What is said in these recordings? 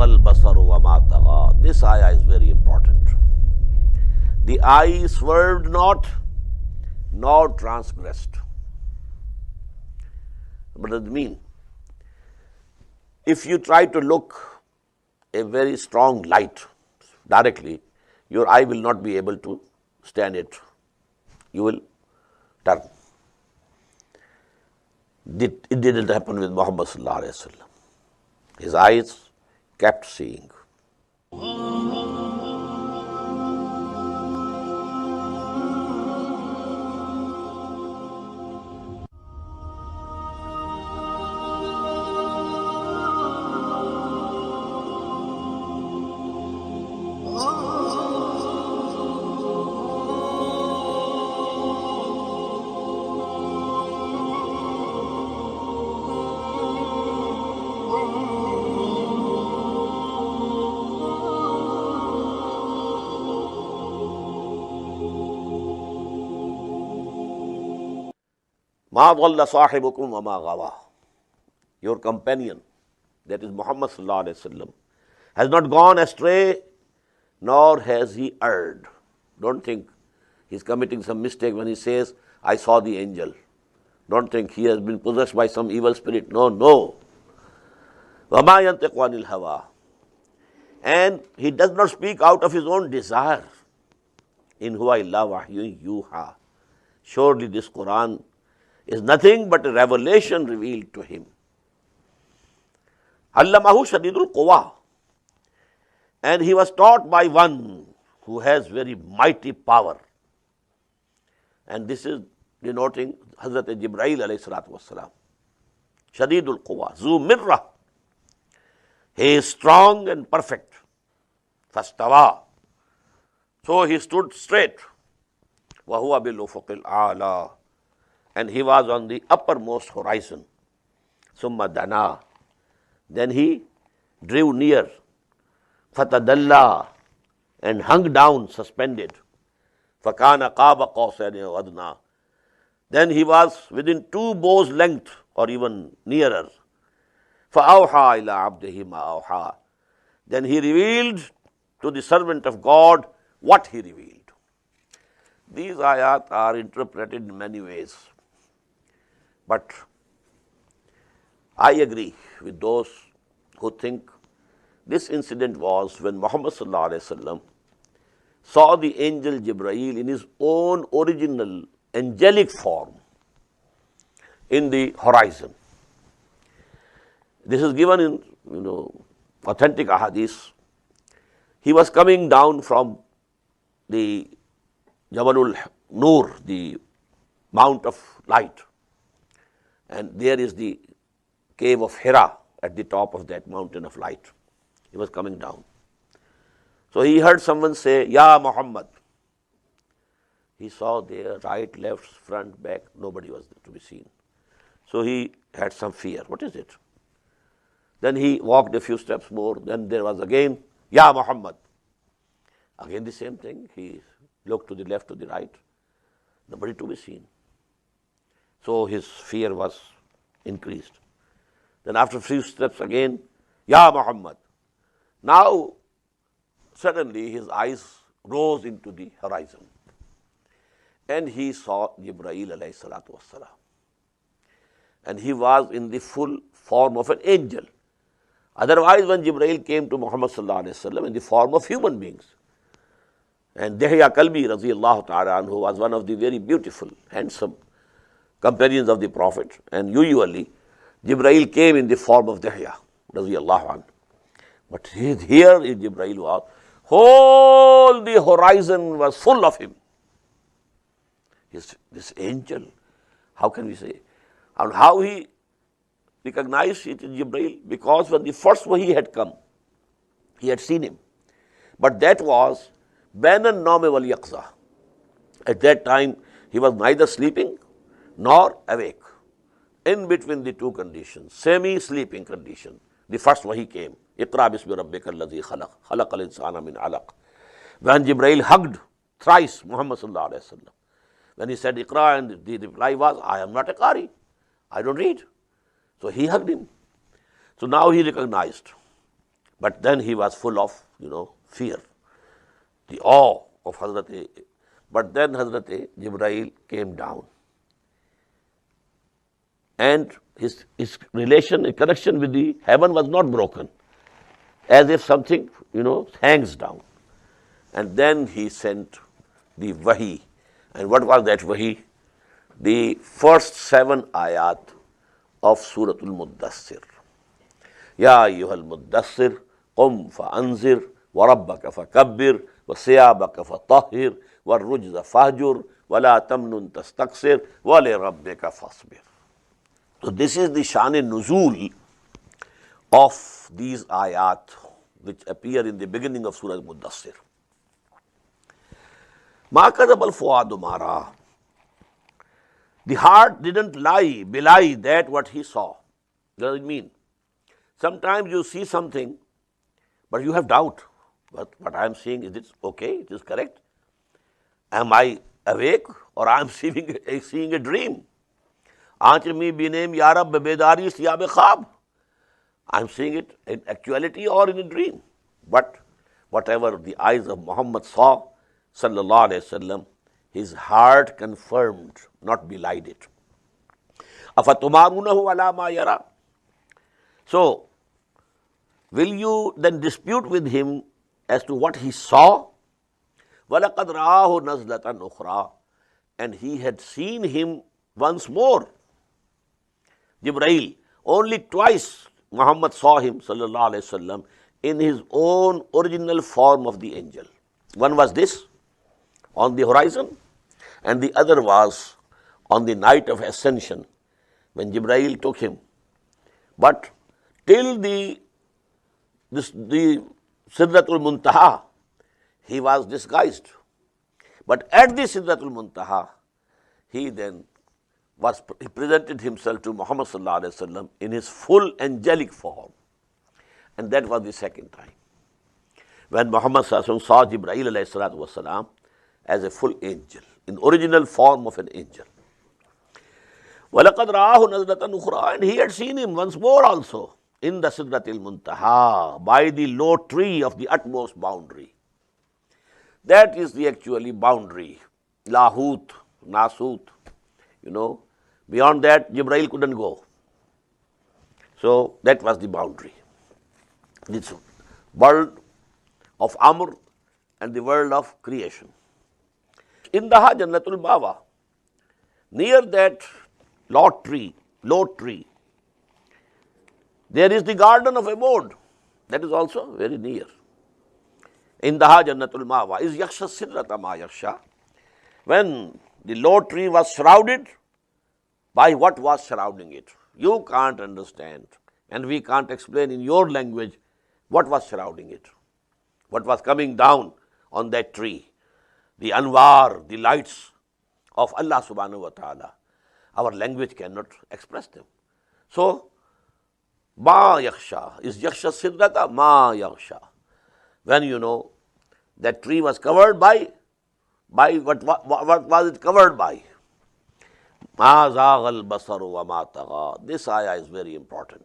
zagal basaru wa ma tagha. This ayah is very important. The eye swerved not, nor transgressed. What does it mean? If you try to look a very strong light directly, your eye will not be able to stand it. You will turn. It didn't happen with Muhammad sallallahu alaihi wasallam. His eyes kept seeing. Ma dhalla sahibukum wa ma ghawa. Your companion, that is Muhammad sallallahu alaihi wasallam, has not gone astray, nor has he erred. Don't think he's committing some mistake when he says, I saw the angel. Don't think he has been possessed by some evil spirit. No, no. Wa ma yantiqu anil hawa. And he does not speak out of his own desire. In huwa illa wahyun yuha. Surely this Quran is nothing but a revelation revealed to him. Allamahu shadidul quwa. And he was taught by one who has very mighty power. And this is denoting Hazrat Jibreel alayhi salatu wassalam. Shadidul quwa, zu mirrah. He is strong and perfect. Fastawa. So he stood straight. Wa huwa bil ufuqil a'la. And he was on the uppermost horizon. Summa dana. Then he drew near. Fatadalla. And hung down, suspended. Fakana qaba qawsaini aw adna. Then he was within 2 bows' length, or even nearer. Fa'awha ila abdihi ma awha. Then he revealed to the servant of God what he revealed. These ayat are interpreted in many ways. But I agree with those who think this incident was when Muhammad sallallahu alaihi wasallam saw the angel Jibreel in his own original angelic form in the horizon. This is given in authentic ahadith. He was coming down from the Jabalul Noor, the Mount of Light. And there is the cave of Hira at the top of that mountain of light. He was coming down. So he heard someone say, Ya Muhammad. He saw there, right, left, front, back, nobody was to be seen. So he had some fear. What is it? Then he walked a few steps more. Then there was again, Ya Muhammad. Again the same thing. He looked to the left, to the right. Nobody to be seen. So his fear was increased. Then after a few steps again, Ya Muhammad. Now, suddenly his eyes rose into the horizon. And he saw Jibreel alayhi salatu wassalam. And he was in the full form of an angel. Otherwise, when Jibreel came to Muhammad sallallahu alayhi wasallam in the form of human beings. And Dihya Kalbi radiyallahu ta'ala anhu was one of the very beautiful, handsome companions of the Prophet. And usually, Jibreel came in the form of Dihya radiyallahu anhu. But here in Jibreel was, whole the horizon was full of him. This angel, how can we say? And how he recognized it in Jibreel? Because when the first wahi had come, he had seen him. But that was Bain an-Nawm wal Yaqza. At that time, he was neither sleeping nor awake. In between the two conditions, semi-sleeping condition. The first wahi came. Iqra bismi rabbika alladhi khalaq. Khalaqal insana min alaq. When Jibreel hugged thrice Muhammad sallallahu alaihi wasallam. When he said Iqra, and the reply was, I am not a Qari. I don't read. So he hugged him. So now he recognized But then he was full of, fear, the awe of Hazrat. But then Hazrat Jibreel came down, and his connection with the heaven was not broken, as if something, hangs down. And then he sent the wahi. And what was that wahi? The first 7 ayat of Suratul Muddassir. Ya ayyuhal Muddassir, qum fa'anzir, wa rabbaka fakabbir, wa siyabaka fatahhir, wa rujza fahjur, wa la tamnun tastaqsir, wa li rabbika fasbir. So this is the shan-e-nuzul of these ayat which appear in the beginning of Surah Muddassir. Ma kadhaba al-fuadu ma ra'a. The heart didn't belie that what he saw. What does it mean? Sometimes you see something, but you have doubt. But what I am seeing, is it okay? It is correct? Am I awake, or I am seeing a dream? Aanchmi binem ya Rabb bedari siyab khab. I am seeing it in actuality or in a dream. But whatever the eyes of Muhammad saw, sallallahu alaihi wasallam, his heart confirmed, not belied it. Afatumarunahu ala ma yara. So, will you then dispute with him as to what he saw? وَلَقَدْ رَآهُ نَزْلَةً أُخْرَى. And he had seen him once more. Jibreel, only twice Muhammad saw him, sallallahu alaihi wasallam, in his own original form of the angel. One was this, on the horizon, and the other was on the night of ascension, when Jibreel took him. But till the Sidratul Muntaha, he was disguised. But at the Sidratul Muntaha, he presented himself to Muhammad sallallahu alaihi wasallam in his full angelic form. And that was the second time, when Muhammad sallallahu alaihi wasallam saw Jibreel alayhi salatu wasalam as a full angel, in original form of an angel. وَلَقَدْ رَآهُ نَزْلَةً أُخْرَى. And he had seen him once more also in the Sidratil Muntaha, by the low tree of the utmost boundary. That is the actually boundary. Lahut, Nasut, beyond that Jibreel couldn't go. So that was the boundary. This world of Amr and the world of creation. Indaha Jannatul Bawa, near that low tree, there is the garden of abode. That is also very near. Indaha Jannatul Mawa is yaksha sidrata ma yaksha. When the low tree was shrouded by what was surrounding it. You can't understand, and we can't explain in your language what was surrounding it, what was coming down on that tree. The anwar, the lights of Allah subhanahu wa ta'ala. Our language cannot express them. So, ma yaksha is yaksha sidrata ma yaksha. When that tree was covered by what was it covered by? Ma zaghal basaru wa ma tagha. This ayah is very important.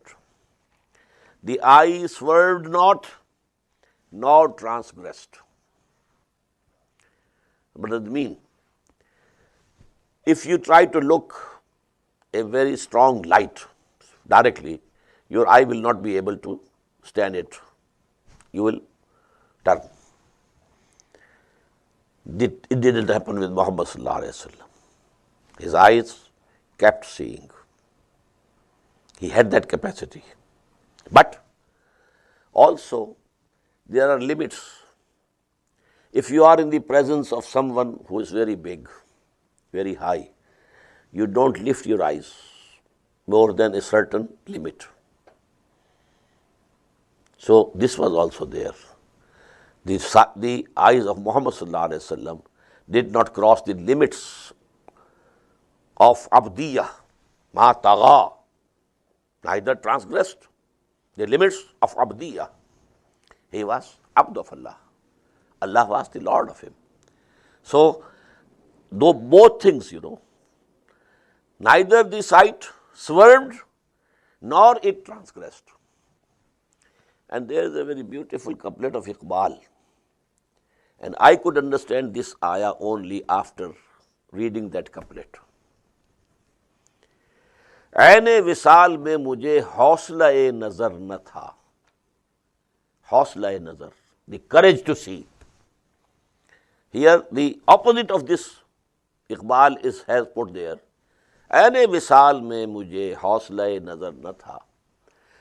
The eye swerved not, nor transgressed. What does it mean? If you try to look a very strong light directly, your eye will not be able to stand it. You will turn. It didn't happen with Muhammad sallallahu alaihi wasallam. His eyes kept seeing. He had that capacity. But also there are limits. If you are in the presence of someone who is very big, very high, you don't lift your eyes more than a certain limit. So this was also there. The eyes of Muhammad sallallahu alaihi wasallam did not cross the limits of abdiyah, ma tagha, neither transgressed the limits of abdiyah. He was abd of Allah. Allah was the Lord of him. So, though both things, neither the sight swerved nor it transgressed. And there is a very beautiful couplet of Iqbal. And I could understand this ayah only after reading that couplet. ऐने विसाल में मुझे हौसला-ए नजर न था. हौसला-ए nazar, the courage to see. Here the opposite of this Iqbal has put there. ऐने विसाल में मुझे हौसला-ए नजर न था.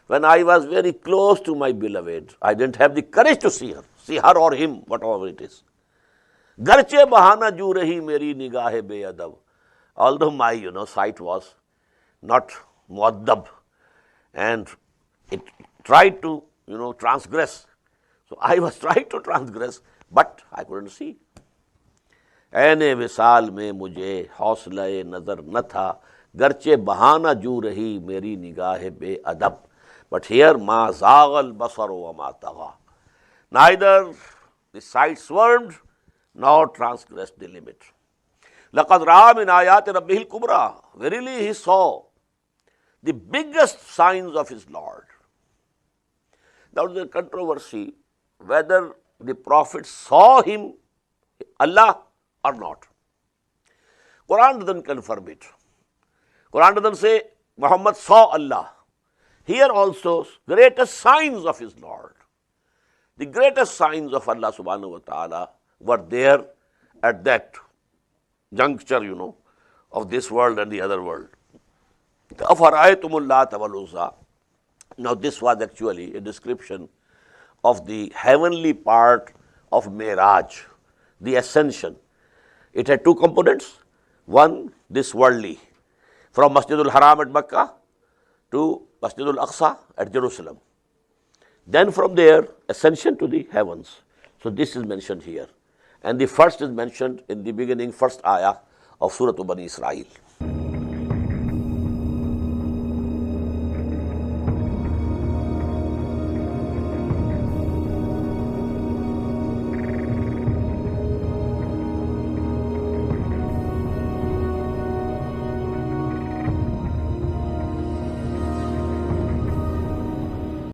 When I was very close to my beloved, I didn't have the courage to see her or him, whatever it is. Garche bahana ju rahi meri nigahe beadab. Although my sight was not muaddab and it tried to transgress. So I was trying to transgress, but I couldn't see. ऐने विसाल में मुझे हौसला-ए नजर न था, गर्चे बहाना जू रही मेरी निगाह बेअदब. But here ma zagal basar wa ma tagha. Neither the sight swerved nor transgressed the limit. Laqad ra'a min ayati rabbihil kubra. Verily he saw the biggest signs of his Lord. Now there is a controversy whether the Prophet saw him, Allah, or not. Quran doesn't confirm it. Quran doesn't say Muhammad saw Allah. Here also greatest signs of his Lord. The greatest signs of Allah subhanahu wa ta'ala were there at that juncture, of this world and the other world. أَفَرَأَيْتُمُ اللَّاتَ وَالْعُزَّى. Now this was actually a description of the heavenly part of Miraj, the ascension. It had two components. One, this worldly, from Masjidul Haram at Makkah to Masjidul Aqsa at Jerusalem. Then from there, ascension to the heavens. So this is mentioned here. And the first is mentioned in the beginning, first ayah of Surah Bani Israel.